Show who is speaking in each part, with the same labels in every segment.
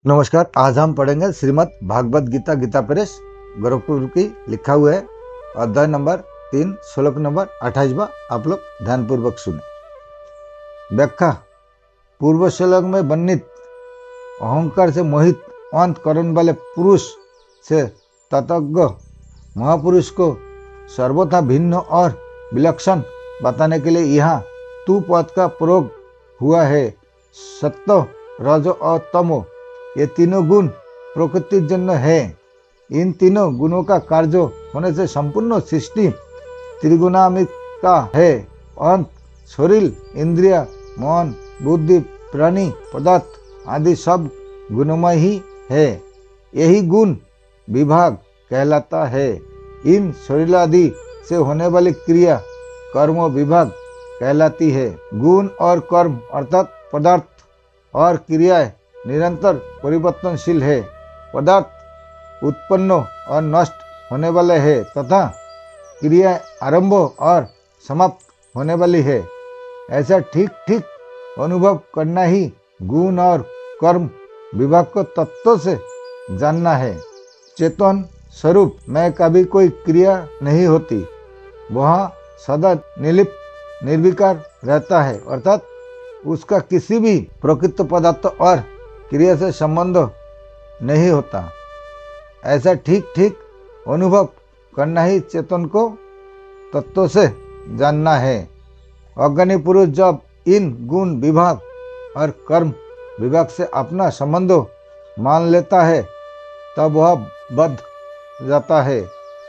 Speaker 1: नमस्कार। आज हम पढ़ेंगे श्रीमद् भागवत गीता गीता प्रेस गोरखपुर की लिखा हुआ है अध्याय नंबर 3 श्लोक नंबर 28। आप लोग ध्यानपूर्वक सुने। व्याख्या। पूर्व श्लोक में वर्णित अहंकार से मोहित अंत करने वाले पुरुष से तत्वज्ञ महापुरुष को सर्वथा भिन्न और विलक्षण बताने के लिए यहाँ तू पद का प्रयोग हुआ है। सत्व रज और तमो ये तीनों गुण प्रकृति जन्य है। इन तीनों गुणों का कार्य होने से संपूर्ण सृष्टि त्रिगुणात्मिका है। अंत शरीर इंद्रिय मन बुद्धि प्राणी पदार्थ आदि सब गुणमय ही है। यही गुण विभाग कहलाता है। इन शरीर आदि से होने वाली क्रिया कर्म विभाग कहलाती है। गुण और कर्म अर्थात पदार्थ और क्रियाएं निरंतर परिवर्तनशील है। पदार्थ उत्पन्न और नष्ट होने वाले है तथा क्रिया आरंभ और समाप्त होने वाली है। ऐसा ठीक ठीक अनुभव करना ही गुण और कर्म विभाग को तत्व से जानना है। चेतन स्वरूप में कभी कोई क्रिया नहीं होती। वह सदा निर्लिप्त निर्विकार रहता है, अर्थात उसका किसी भी प्रकृत पदार्थ और क्रिया से संबंध नहीं होता। ऐसा ठीक ठीक अनुभव करना ही चेतन को तत्व से जानना है। अज्ञानी पुरुष जब इन गुण विभाग और कर्म विभाग से अपना संबंध मान लेता है तब वह बद्ध जाता है।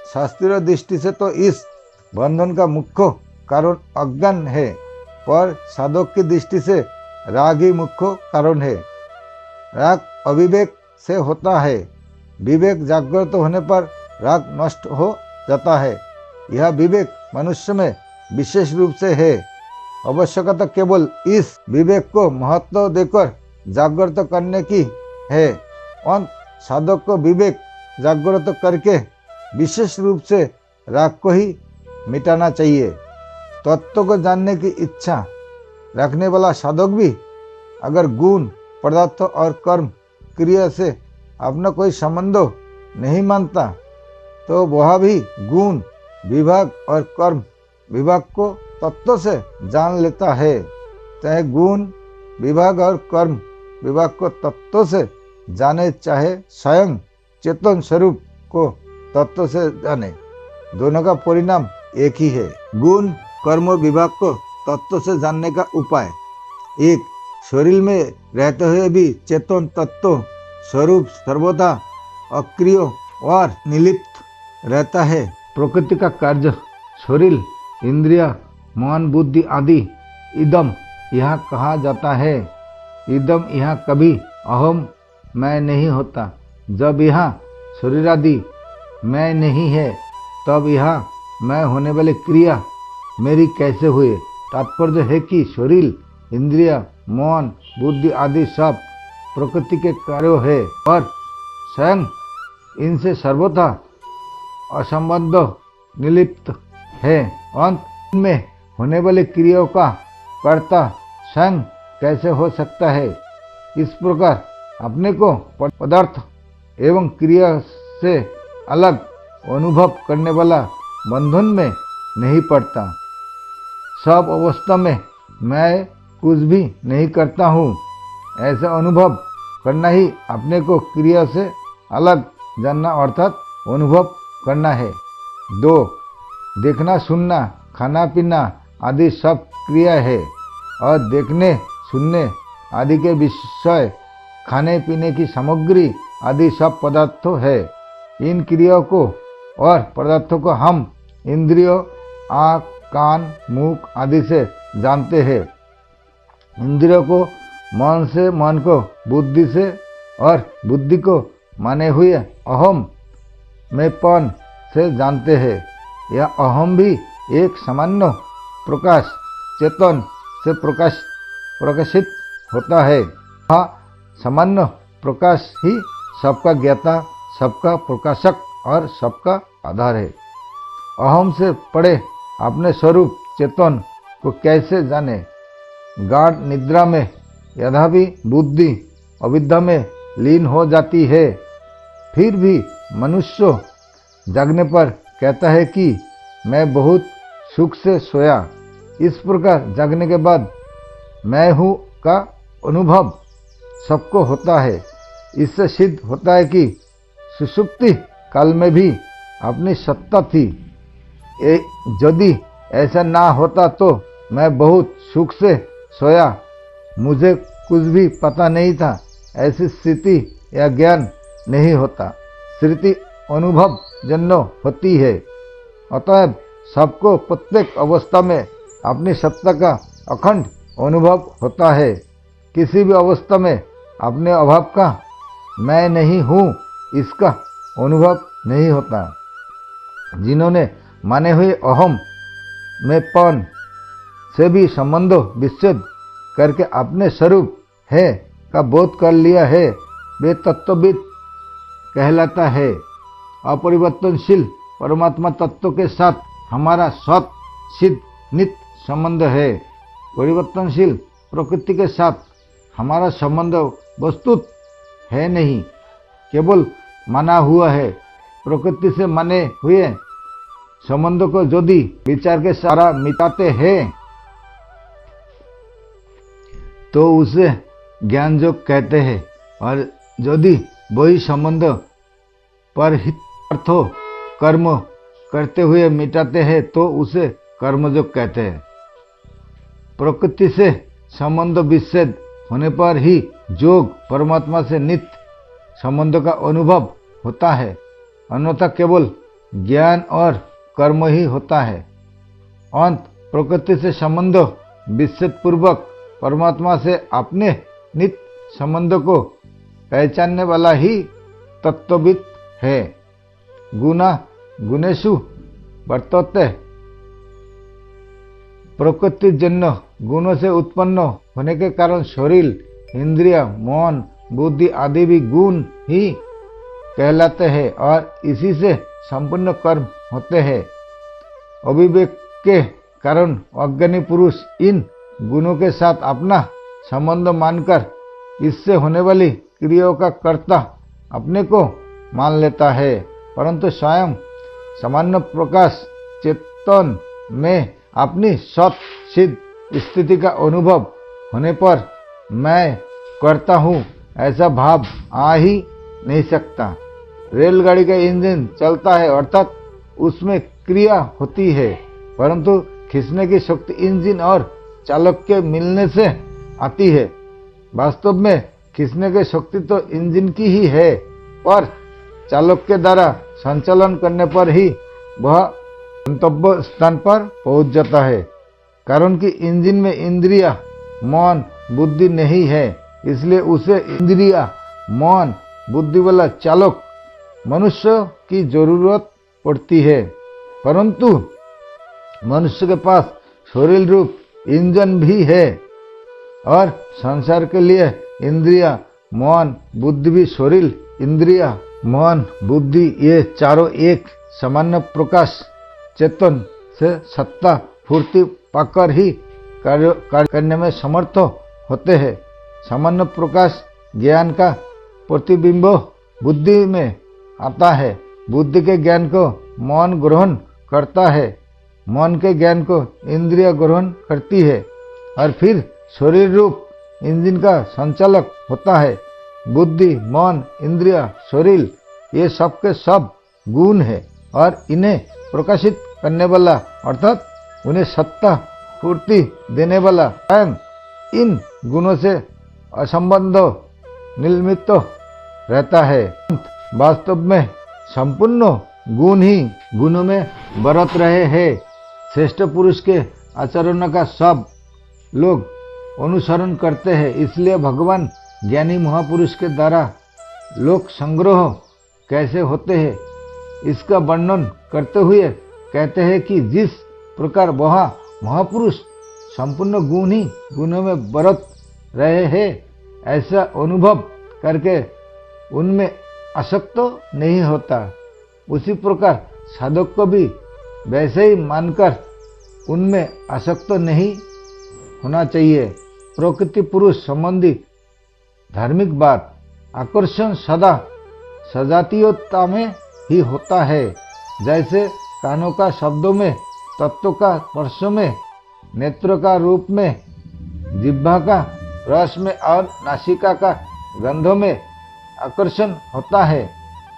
Speaker 1: शास्त्रीय दृष्टि से तो इस बंधन का मुख्य कारण अज्ञान है, पर साधक की दृष्टि से राग ही मुख्य कारण है। राग अविवेक से होता है। विवेक जागृत होने पर राग नष्ट हो जाता है। यह विवेक मनुष्य में विशेष रूप से है। आवश्यकता केवल इस विवेक को महत्व देकर जागृत करने की है। अंत साधक को विवेक जागृत करके विशेष रूप से राग को ही मिटाना चाहिए। तत्व को जानने की इच्छा रखने वाला साधक भी अगर गुण पदार्थ और कर्म क्रिया से अपना कोई संबंध नहीं मानता तो वह भी गुण विभाग और कर्म विभाग को तत्व से जान लेता है। चाहे गुण विभाग और कर्म विभाग को तत्व से जाने, चाहे स्वयं चेतन स्वरूप को तत्व से जाने, दोनों का परिणाम एक ही है। गुण कर्म विभाग को तत्व से जानने का उपाय। एक, शरीर में रहते हुए भी चेतन तत्व स्वरूप सर्वदा अक्रिय और निर्लिप्त रहता है। प्रकृति का कार्य शरीर इंद्रिय मन बुद्धि आदि इदम यहाँ कहा जाता है। इदम यहाँ कभी अहम मैं नहीं होता। जब यहाँ शरीर आदि मैं नहीं है तब यहाँ मैं होने वाली क्रिया मेरी कैसे हुए। तात्पर्य है कि शरीर इंद्रिय मन बुद्धि आदि सब प्रकृति के कार्य है और स्वयं इनसे सर्वथा असंबद्ध निर्लिप्त है। अंत में होने वाली क्रियाओं का कर्ता स्वयं कैसे हो सकता है। इस प्रकार अपने को पदार्थ एवं क्रिया से अलग अनुभव करने वाला बंधन में नहीं पड़ता। सब अवस्था में मैं कुछ भी नहीं करता हूँ, ऐसा अनुभव करना ही अपने को क्रिया से अलग जानना अर्थात अनुभव करना है। 2, देखना सुनना खाना पीना आदि सब क्रिया है और देखने सुनने आदि के विषय खाने पीने की सामग्री आदि सब पदार्थ है। इन क्रियाओं को और पदार्थों को हम इंद्रियों आँख कान मुख आदि से जानते हैं। इंद्रियों को मन से, मन को बुद्धि से और बुद्धि को माने हुए अहम मेंपन से जानते हैं। यह अहम भी एक सामान्य प्रकाश चेतन से प्रकाशित होता है। यह सामान्य प्रकाश ही सबका ज्ञाता सबका प्रकाशक और सबका आधार है। अहम से पड़े अपने स्वरूप चेतन को कैसे जाने। गाढ़ निद्रा में यद्यपि बुद्धि अविद्या में लीन हो जाती है। फिर भी मनुष्य जागने पर कहता है कि मैं बहुत सुख से सोया। इस प्रकार जागने के बाद मैं हूँ का अनुभव सबको होता है। इससे सिद्ध होता है कि सुषुप्ति काल में भी अपनी सत्ता थी। यदि ऐसा ना होता तो मैं बहुत सुख से सोया, मुझे कुछ भी पता नहीं था, ऐसी स्थिति या ज्ञान नहीं होता। स्थिति अनुभव जन्य होती है। अतएव सबको प्रत्येक अवस्था में अपनी सत्ता का अखंड अनुभव होता है। किसी भी अवस्था में अपने अभाव का मैं नहीं हूँ इसका अनुभव नहीं होता। जिन्होंने माने हुए अहम में पन से भी संबंध विच्छेद करके अपने स्वरूप है का बोध कर लिया है, वे तत्वविद कहलाता है। अपरिवर्तनशील परमात्मा तत्व के साथ हमारा सत सिद्ध नित्य संबंध है। परिवर्तनशील प्रकृति के साथ हमारा संबंध वस्तुत है नहीं, केवल माना हुआ है। प्रकृति से माने हुए संबंध को यदि विचार के सारा मिटाते हैं तो उसे ज्ञान योग कहते हैं, और यदि वही संबंध परहितार्थों कर्म करते हुए मिटाते हैं तो उसे कर्मयोग कहते हैं। प्रकृति से संबंध विच्छेद होने पर ही योग परमात्मा से नित्य संबंध का अनुभव होता है, अन्यथा केवल ज्ञान और कर्म ही होता है। अंत प्रकृति से संबंध विच्छेद पूर्वक परमात्मा से अपने नित्य संबंध को पहचानने वाला ही तत्वविद है। गुना गुणेषु वर्तते, प्रकृति जन्य गुणों से उत्पन्न होने के कारण शरीर, इंद्रिय, मन, बुद्धि आदि भी गुण ही कहलाते हैं और इसी से संपूर्ण कर्म होते हैं। अविवेक के कारण अज्ञानी पुरुष इन गुणों के साथ अपना संबंध मानकर इससे होने वाली क्रियाओं का कर्ता अपने को मान लेता है, परंतु स्वयं सामान्य प्रकाश चेतन में अपनी सत सिद्ध स्थिति का अनुभव होने पर मैं करता हूँ ऐसा भाव आ ही नहीं सकता। रेलगाड़ी का इंजन चलता है अर्थात उसमें क्रिया होती है, परंतु खींचने की शक्ति इंजन और चालक के मिलने से आती है। वास्तव में खींचने की शक्ति तो इंजन की ही है, पर चालक के द्वारा संचालन करने पर ही वह गंतव्य स्थान पर पहुंच जाता है। कारण कि इंजन में इंद्रिया, मन, बुद्धि नहीं है, इसलिए उसे इंद्रिया, मन, बुद्धि वाला चालक मनुष्य की जरूरत पड़ती है। परंतु मनुष्य के पास शरीर रूप इंजन भी है और संसार के लिए इंद्रिया, मन, बुद्धि भी शरीर, इंद्रिया, मन, बुद्धि ये चारों एक सामान्य प्रकाश चेतन से सत्ता फूर्ति पाकर ही कार्य करने में समर्थ होते हैं। सामान्य प्रकाश ज्ञान का प्रतिबिंब बुद्धि में आता है। बुद्धि के ज्ञान को मन ग्रहण करता है, मन के ज्ञान को इंद्रिय ग्रहण करती है और फिर शरीर रूप इंजन का संचालक होता है। बुद्धि, मन, इंद्रिय, शरीर ये सब के सब गुण है और इन्हें प्रकाशित करने वाला अर्थात उन्हें सत्ता पूर्ति देने वाला स्वयं इन गुणों से असंबंध निर्मित रहता है। वास्तव में संपूर्ण गुण ही गुणों में बरत रहे हैं। श्रेष्ठ पुरुष के आचरण का सब लोग अनुसरण करते हैं, इसलिए भगवान ज्ञानी महापुरुष के द्वारा लोक संग्रह कैसे होते हैं इसका वर्णन करते हुए कहते हैं कि जिस प्रकार वह महापुरुष संपूर्ण गुण ही गुणों में बरत रहे हैं, ऐसा अनुभव करके उनमें आसक्त नहीं होता, उसी प्रकार साधक को भी वैसे ही मानकर उनमें आसक्त नहीं होना चाहिए। प्रकृति पुरुष संबंधी धार्मिक बात आकर्षण सदा सजातीयता में ही होता है। जैसे कानों का शब्दों में, तत्व का स्पर्शों में, नेत्रों का रूप में, जिह्वा का रस में और नासिका का गंधों में आकर्षण होता है।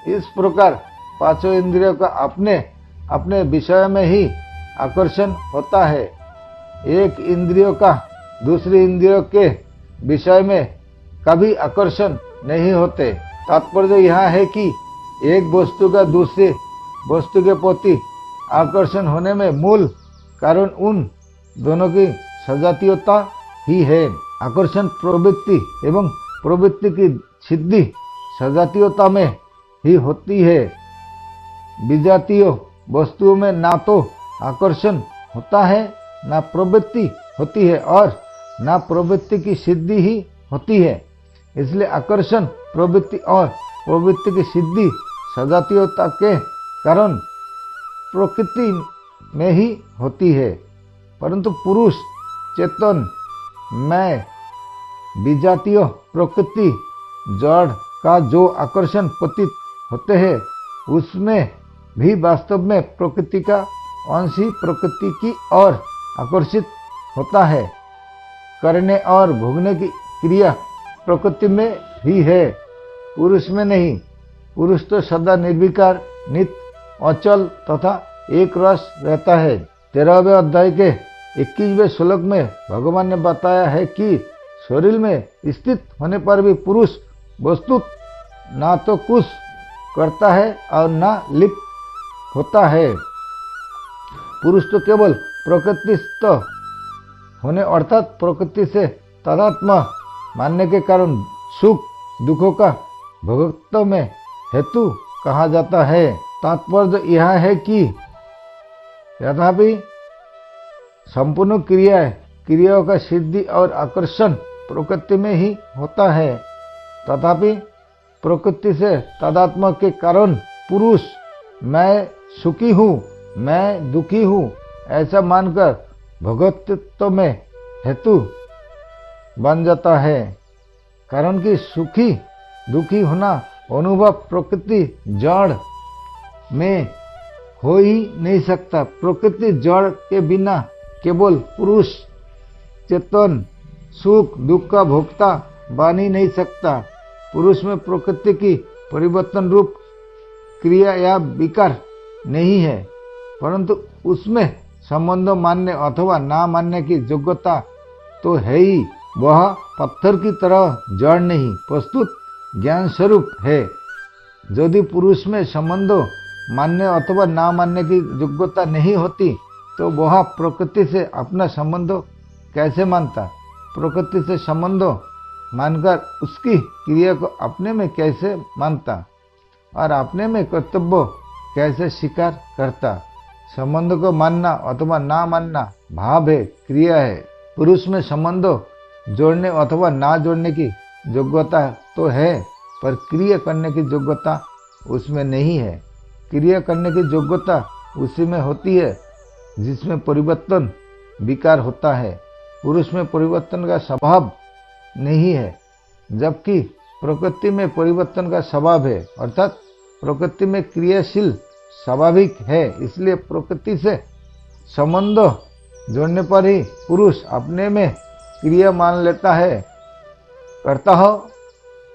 Speaker 1: इस प्रकार पांचों इंद्रियों का अपने अपने विषय में ही आकर्षण होता है। एक इंद्रियों का दूसरी इंद्रियों के विषय में कभी आकर्षण नहीं होते। तात्पर्य यह है कि एक वस्तु का दूसरी वस्तु के प्रति आकर्षण होने में मूल कारण उन दोनों की सजातीयता ही है। आकर्षण प्रवृत्ति एवं प्रवृत्ति की सिद्धि सजातीयता में ही होती है। विजातीय वस्तुओं में ना तो आकर्षण होता है, ना प्रवृत्ति होती है और ना प्रवृत्ति की सिद्धि ही होती है। इसलिए आकर्षण प्रवृत्ति और प्रवृत्ति की सिद्धि सजातीयता के कारण प्रकृति में ही होती है। परंतु पुरुष चेतन मैं विजातीय प्रकृति जड़ का जो आकर्षण प्रतीत होते हैं, उसमें भी वास्तव में प्रकृति का अंश ही प्रकृति की ओर आकर्षित होता है। करने और भोगने की क्रिया प्रकृति में ही है, पुरुष में नहीं। पुरुष तो सदा निर्विकार, नित्य, अचल तथा एक रस रहता है। 13वें अध्याय के 21वें श्लोक में भगवान ने बताया है कि शरीर में स्थित होने पर भी पुरुष वस्तुत ना तो कुछ करता है और ना लिप्त होता है। पुरुष तो केवल प्रकृतिस्थ होने अर्थात प्रकृति से तादात्म्य मानने के कारण सुख दुखों का भोगत्व में हेतु कहा जाता है। तात्पर्य यह है कि यद्यपि संपूर्ण क्रियाओं का सिद्धि और आकर्षण प्रकृति में ही होता है, तथापि प्रकृति से तादात्म्य के कारण पुरुष मैं सुखी हूँ, मैं दुखी हूँ ऐसा मानकर भोगत्व में हेतु बन जाता है। कारण कि सुखी दुखी होना अनुभव प्रकृति जड़ में हो ही नहीं सकता। प्रकृति जड़ के बिना केवल पुरुष चेतन सुख दुख का भोक्ता बन ही नहीं सकता। पुरुष में प्रकृति की परिवर्तन रूप क्रिया या विकार नहीं है, परंतु उसमें संबंध मानने अथवा ना मानने की योग्यता तो है ही। वह पत्थर की तरह जड़ नहीं, प्रस्तुत ज्ञान स्वरूप है। यदि पुरुष में संबंध मानने अथवा ना मानने की योग्यता नहीं होती तो वह प्रकृति से अपना संबंध कैसे मानता? प्रकृति से संबंध मानकर उसकी क्रिया को अपने में कैसे मानता और अपने में कर्तव्य कैसे स्वीकार करता? संबंध को मानना अथवा ना मानना भाव है, क्रिया है। पुरुष में संबंध जोड़ने अथवा ना जोड़ने की योग्यता तो है, पर क्रिया करने की योग्यता उसमें नहीं है। क्रिया करने की योग्यता उसी में होती है जिसमें परिवर्तन विकार होता है। पुरुष में परिवर्तन का स्वभाव नहीं है, जबकि प्रकृति में परिवर्तन का स्वभाव है, अर्थात प्रकृति में क्रियाशील स्वाभाविक है। इसलिए प्रकृति से संबंध जोड़ने पर ही पुरुष अपने में क्रिया मान लेता है। कर्ता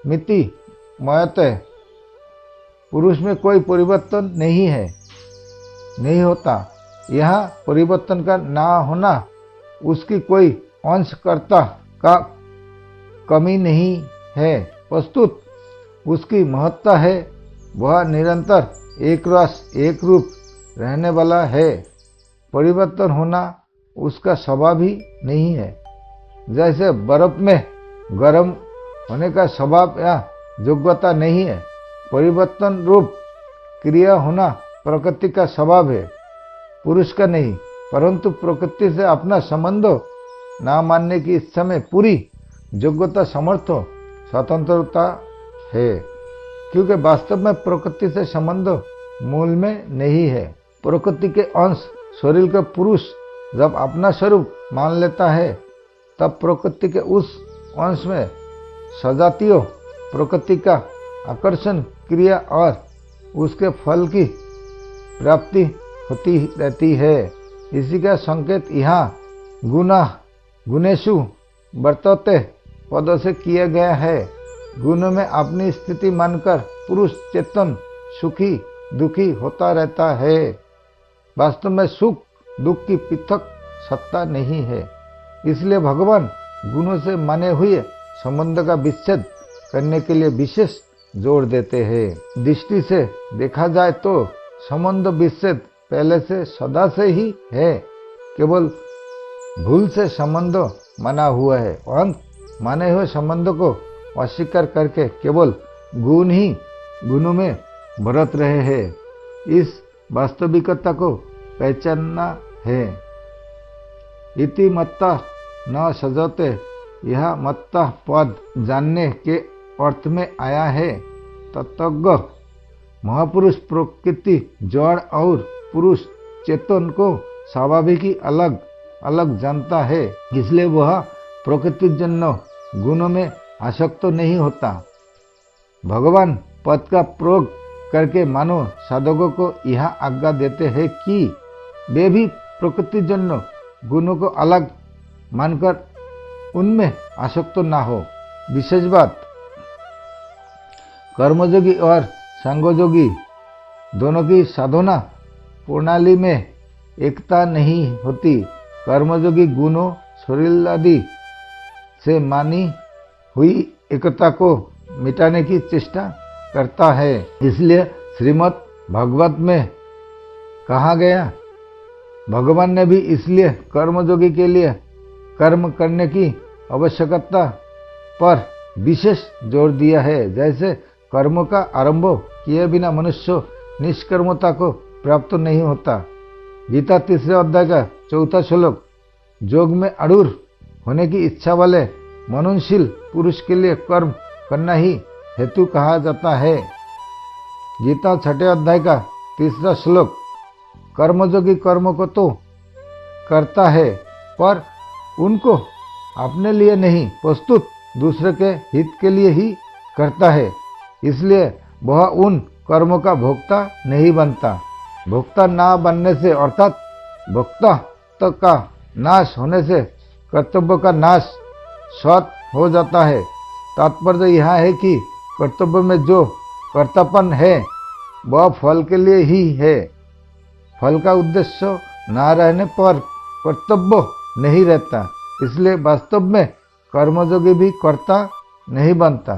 Speaker 1: मिति मयते, पुरुष में कोई परिवर्तन नहीं होता। यह परिवर्तन का ना होना उसकी कोई अंशकर्ता का कमी नहीं है, प्रस्तुत उसकी महत्ता है। वह निरंतर एक रस एक रूप रहने वाला है। परिवर्तन होना उसका स्वभाव ही नहीं है। जैसे बर्फ में गर्म होने का स्वभाव या योग्यता नहीं है, परिवर्तन रूप क्रिया होना प्रकृति का स्वभाव है, पुरुष का नहीं। परंतु प्रकृति से अपना संबंध ना मानने की इच्छा में पूरी योग्यता समर्थ स्वतंत्रता है, क्योंकि वास्तव में प्रकृति से संबंध मूल में नहीं है। प्रकृति के अंश शरीर का पुरुष जब अपना स्वरूप मान लेता है, तब प्रकृति के उस अंश में सजातीय प्रकृति का आकर्षण क्रिया और उसके फल की प्राप्ति होती रहती है। इसी का संकेत यहाँ गुणेषु वर्तते पदों से किया गया है। गुणों में अपनी स्थिति मानकर पुरुष चेतन सुखी दुखी होता रहता है। वास्तव में सुख दुख की पृथक सत्ता नहीं है। इसलिए भगवान गुणों से माने हुए संबंध का विच्छेद करने के लिए विशेष जोर देते हैं। दृष्टि से देखा जाए तो संबंध विच्छेद पहले से सदा से ही है, केवल भूल से संबंध माना हुआ है और माने हुए संबंध को अस्वीकार करके केवल गुण ही गुणों में बरत रहे हैं। इस वास्तविकता को पहचानना है। इति मत्ता न सजते, यह मत्ता पद जानने के अर्थ में आया है। तत्वज्ञ महापुरुष प्रकृति जड़ और पुरुष चेतन को स्वाभाविक ही अलग अलग जानता है, इसलिए वह प्रकृति जन्य गुणों में आसक्त नहीं होता। भगवान पद का प्रयोग करके मानो साधकों को यह आज्ञा देते हैं कि वे भी प्रकृति जन्य गुणों को अलग मानकर उनमें आसक्त ना हो। विशेष बात, कर्मयोगी और सांगयोगी दोनों की साधना प्रणाली में एकता नहीं होती। कर्मयोगी गुणों शरीर आदि से मानी हुई एकता को मिटाने की चेष्टा करता है। इसलिए श्रीमद् भागवत में कहा गया, भगवान ने भी इसलिए कर्मयोगी के लिए कर्म करने की आवश्यकता पर विशेष जोर दिया है। जैसे कर्मों का आरंभ किए बिना मनुष्य निष्कर्मता को प्राप्त नहीं होता। गीता 3 अध्याय का 4 श्लोक, योग में अड़ूर होने की इच्छा वाले मननशील पुरुष के लिए कर्म करना ही हेतु कहा जाता है। गीता 6 अध्याय का 3 श्लोक, कर्मयोगी कर्म को तो करता है पर उनको अपने लिए नहीं, प्रस्तुत दूसरे के हित के लिए ही करता है। इसलिए वह उन कर्मों का भोक्ता नहीं बनता। भोक्ता ना बनने से अर्थात भोक्ता का नाश होने से कर्तव्य का नाश स्वत हो जाता है। तात्पर्य यह है कि कर्तव्य में जो कर्तापन है वह फल के लिए ही है। फल का उद्देश्य ना रहने पर कर्तव्य नहीं रहता। इसलिए वास्तव में कर्मयोगी भी कर्ता नहीं बनता।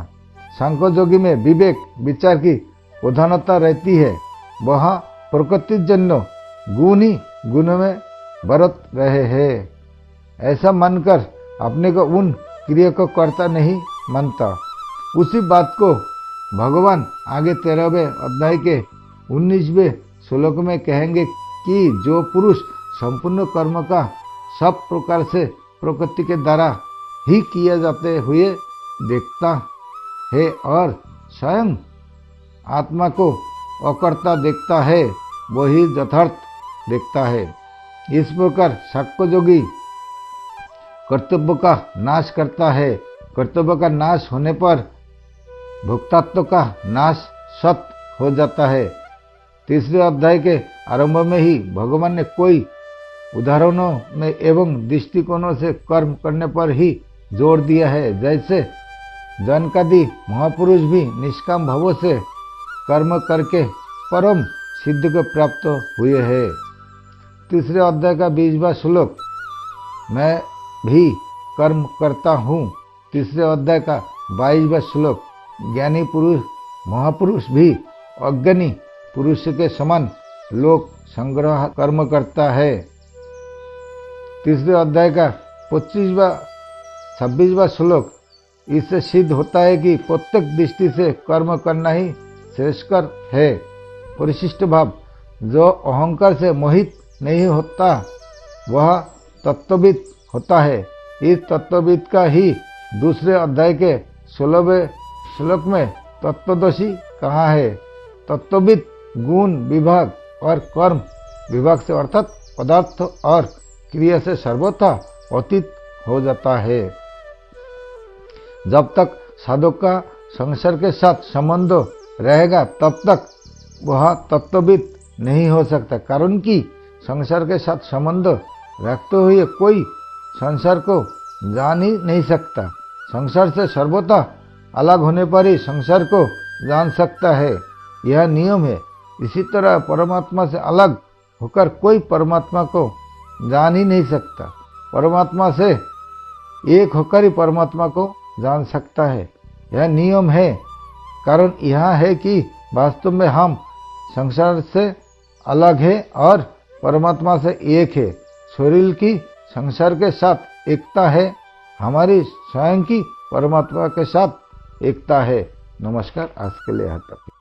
Speaker 1: सांख्ययोगी में विवेक विचार की प्रधानता रहती है। वह प्रकृति जन्य गुण ही गुणों में बरत रहे हैं, ऐसा मानकर अपने को उन क्रिया को कर्ता नहीं मानता। उसी बात को भगवान आगे 13वें अध्याय के 19वें श्लोक में कहेंगे कि जो पुरुष संपूर्ण कर्म का सब प्रकार से प्रकृति के द्वारा ही किया जाते हुए देखता है और स्वयं आत्मा को अकर्ता देखता है, वही यथार्थ देखता है। इस प्रकार साक्ष्ययोगी कर्तव्य का नाश करता है। कर्तव्य का नाश होने पर भोक्तात्व का नाश सत हो जाता है। 3 अध्याय के आरंभ में ही भगवान ने कोई उदाहरणों में एवं दृष्टिकोणों से कर्म करने पर ही जोर दिया है। जैसे जनकादि महापुरुष भी निष्काम भावों से कर्म करके परम सिद्धि को प्राप्त हुए हैं। 3 अध्याय का 20वां श्लोक, मैं भी कर्म करता हूँ। 3 अध्याय का 22वां श्लोक, ज्ञानी पुरुष महापुरुष भी अज्ञानी पुरुष के समान लोक संग्रह कर्म करता है। 3 अध्याय का 25वां 26वां श्लोक, इससे सिद्ध होता है कि प्रत्येक दृष्टि से कर्म करना ही श्रेष्ठकर है। परिशिष्ट भाव, जो अहंकार से मोहित नहीं होता वह तत्वविद होता है। इस तत्वविद का ही 2 अध्याय के 16वें श्लोक में तत्वदर्शी कहा है। तत्वविद गुण विभाग और कर्म विभाग से अर्थात पदार्थ और क्रिया से सर्वथा अतीत हो जाता है। जब तक साधक का संसार के साथ संबंध रहेगा तब तक वह तत्वविद नहीं हो सकता। कारण कि संसार के साथ संबंध रखते हुए कोई संसार को जान ही नहीं सकता। संसार से सर्वथा अलग होने पर ही संसार को जान सकता है, यह नियम है। इसी तरह परमात्मा से अलग होकर कोई परमात्मा को जान ही नहीं सकता। परमात्मा से एक होकर ही परमात्मा को जान सकता है, यह नियम है। कारण यह है कि वास्तव में हम संसार से अलग है और परमात्मा से एक है। शरीर की संसार के साथ एकता है, हमारी स्वयं की परमात्मा के साथ एकता है। नमस्कार, आज के लिए यहाँ तक।